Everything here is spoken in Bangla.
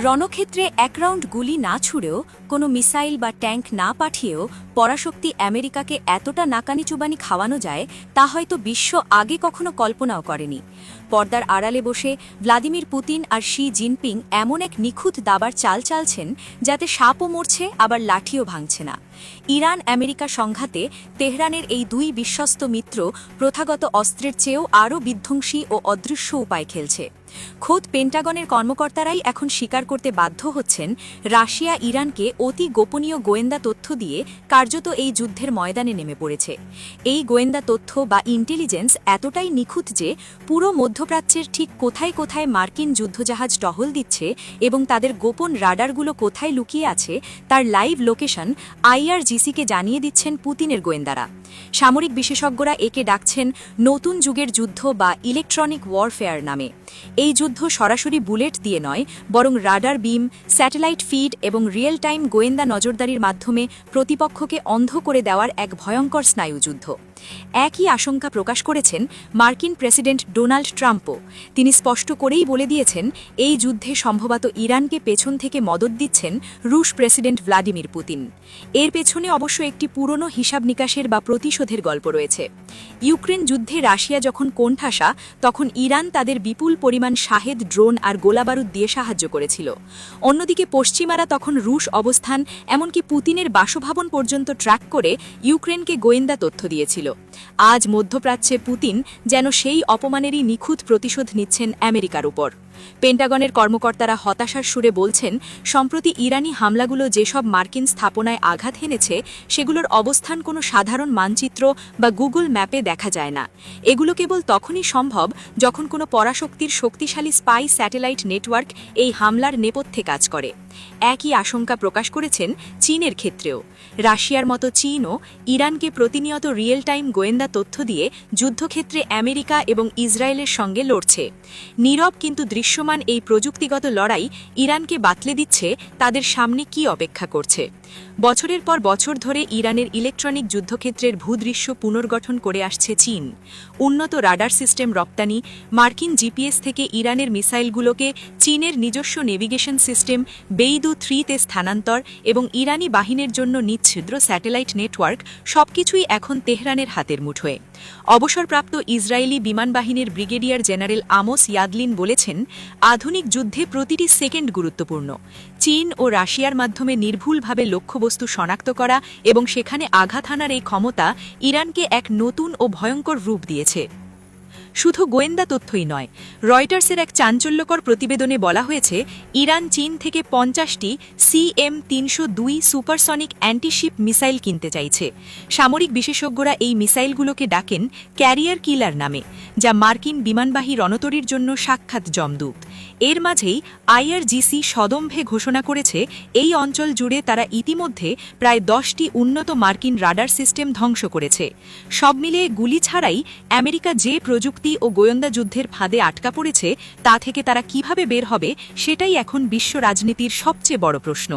রণক্ষেত্রে এক রাউন্ড গুলি না ছুড়েও কোনো মিসাইল বা ট্যাঙ্ক না পাঠিয়েও পরাশক্তি আমেরিকাকে এতটা নাকানি চুবানি খাওয়ানো যায় তা হয়তো বিশ্ব আগে কখনো কল্পনাও করেনি। পর্দার আড়ালে বসে ভ্লাদিমির পুতিন আর শি জিনপিং এমন এক নিখুঁত দাবার চাল চালছেন যাতে সাপও মরছে আবার লাঠিও ভাঙছে না। ইরান আমেরিকা সংঘাতে তেহরানের এই দুই বিশ্বস্ত মিত্র প্রথাগত অস্ত্রের চেয়েও আরও বিধ্বংসী ও অদৃশ্য উপায় খেলছে। খোদ পেন্টাগনের কর্মকর্তারাই এখন স্বীকার করতে বাধ্য হচ্ছেন রাশিয়া ইরানকে অতি গোপনীয় গোয়েন্দা তথ্য দিয়ে কার্যত এই যুদ্ধের ময়দানে নেমে পড়েছে। এই গোয়েন্দা তথ্য বা ইন্টেলিজেন্স এতটাই নিখুঁত যে পুরো মধ্যপ্রাচ্যের ঠিক কোথায় কোথায় মার্কিন যুদ্ধজাহাজ টহল দিচ্ছে এবং তাদের গোপন রাডারগুলো কোথায় লুকিয়ে আছে তার লাইভ লোকেশন IRGC-কে জানিয়ে দিচ্ছেন পুতিনের গোয়েন্দারা। সামরিক বিশেষজ্ঞরা একে ডাকছেন নতুন যুগের যুদ্ধ বা ইলেকট্রনিক ওয়ারফেয়ার নামে। এই যুদ্ধ সরাসরি বুলেট দিয়ে নয়, বরং রাডার বিম, স্যাটেলাইট ফিড এবং রিয়েল টাইম গোয়েন্দা নজরদারির মাধ্যমে প্রতিপক্ষকে অন্ধ করে দেওয়ার এক ভয়ঙ্কর স্নায়ুযুদ্ধ। একই আশঙ্কা প্রকাশ করেছেন মার্কিন প্রেসিডেন্ট ডোনাল্ড ট্রাম্পও। তিনি স্পষ্ট করেই বলে দিয়েছেন এই যুদ্ধে সম্ভবত ইরানকে পেছন থেকে মদত দিচ্ছেন রুশ প্রেসিডেন্ট ভ্লাদিমির পুতিন। এর পেছনে অবশ্য একটি পুরনো হিসাব নিকাশের বা প্রতিশোধের গল্প রয়েছে। ইউক্রেন যুদ্ধে রাশিয়া যখন কোণঠাসা তখন ইরান তাদের বিপুল পরিমাণ শাহেদ ড্রোন আর গোলাবারুদ দিয়ে সাহায্য করেছিল। অন্যদিকে পশ্চিমারা তখন রুশ অবস্থান এমনকি পুতিনের বাসভবন পর্যন্ত ট্র্যাক করে ইউক্রেনকে গোয়েন্দা তথ্য দিয়েছিল। আজ মধ্যপ্রাচ্যে পুতিন যেন সেই অপমানেরই নিখুঁত প্রতিশোধ নিচ্ছেন আমেরিকার উপর। পেন্টাগনের কর্মকর্তারা হতাশার সুরে বলছেন, সম্প্রতি ইরানি হামলাগুলো যেসব মার্কিন স্থাপনায় আঘাত হেনেছে সেগুলোর অবস্থান কোনো সাধারণ মানচিত্র বা গুগল ম্যাপে দেখা যায় না। এগুলো কেবল তখনই সম্ভব যখন কোনো পরাশক্তির শক্তিশালী স্পাই স্যাটেলাইট নেটওয়ার্ক এই হামলার নেপথ্যে কাজ করে। একই আশঙ্কা প্রকাশ করেছেন চীনের ক্ষেত্রেও। রাশিয়ার মতো চীনও ইরানকে প্রতিনিয়ত রিয়েল টাইম গোয়েন্দা তথ্য দিয়ে যুদ্ধক্ষেত্রে আমেরিকা এবং ইসরায়েলের সঙ্গে লড়ছে। নীরব কিন্তু দৃশ্যমান এই প্রযুক্তিগত লড়াই ইরানকে বাতলে দিচ্ছে তাদের সামনে কি অপেক্ষা করছে। বছরের পর বছর ধরে ইরানের ইলেকট্রনিক যুদ্ধক্ষেত্রের ভূদৃশ্য পুনর্গঠন করে আসছে চীন। উন্নত রাডার সিস্টেম রপ্তানি, মার্কিন জিপিএস থেকে ইরানের মিসাইলগুলোকে চীনের নিজস্ব নেভিগেশন সিস্টেম বেইদু 3-তে স্থানান্তর এবং ইরানি বাহিনীর জন্য নিচ্ছিদ্র স্যাটেলাইট নেটওয়ার্ক সবকিছুই এখন তেহরানের হাতের মুঠোয়। অবসরপ্রাপ্ত ইসরায়েলি বিমান বাহিনীর ব্রিগেডিয়ার জেনারেল আমোস ইয়াদলিন বলেছেন, আধুনিক যুদ্ধে প্রতিটি সেকেন্ড গুরুত্বপূর্ণ। চীন ও রাশিয়ার মাধ্যমে নির্ভুলভাবে লক্ষ্যবস্তু শনাক্ত করা এবং সেখানে আঘাত হানার এই ক্ষমতা ইরানকে এক নতুন ও ভয়ঙ্কর রূপ দিয়েছে। শুধু গোয়েন্দা তথ্যই নয়, রয়টার্সের এক চাঞ্চল্যকর প্রতিবেদনে বলা হয়েছে ইরান চীন থেকে 50টি CM-302 সুপারসনিক অ্যান্টিশিপ মিসাইল কিনতে চাইছে। সামরিক বিশেষজ্ঞরা এই মিসাইলগুলোকে ডাকেন ক্যারিয়ার কিলার নামে, যা মার্কিন বিমানবাহী রণতরীর জন্য সাক্ষাৎ যমদূত। এর মাঝেই IRGC সদম্ভে ঘোষণা করেছে এই অঞ্চল জুড়ে তারা ইতিমধ্যে প্রায় 10টি উন্নত মার্কিন রাডার সিস্টেম ধ্বংস করেছে। সব মিলিয়ে গুলি ছাড়াই আমেরিকা যে প্রযুক্তি ও গোয়েন্দা যুদ্ধের ফাঁদে আটকা পড়েছে তা থেকে তারা কিভাবে বের হবে সেটাই এখন বিশ্ব রাজনীতির সবচেয়ে বড় প্রশ্ন।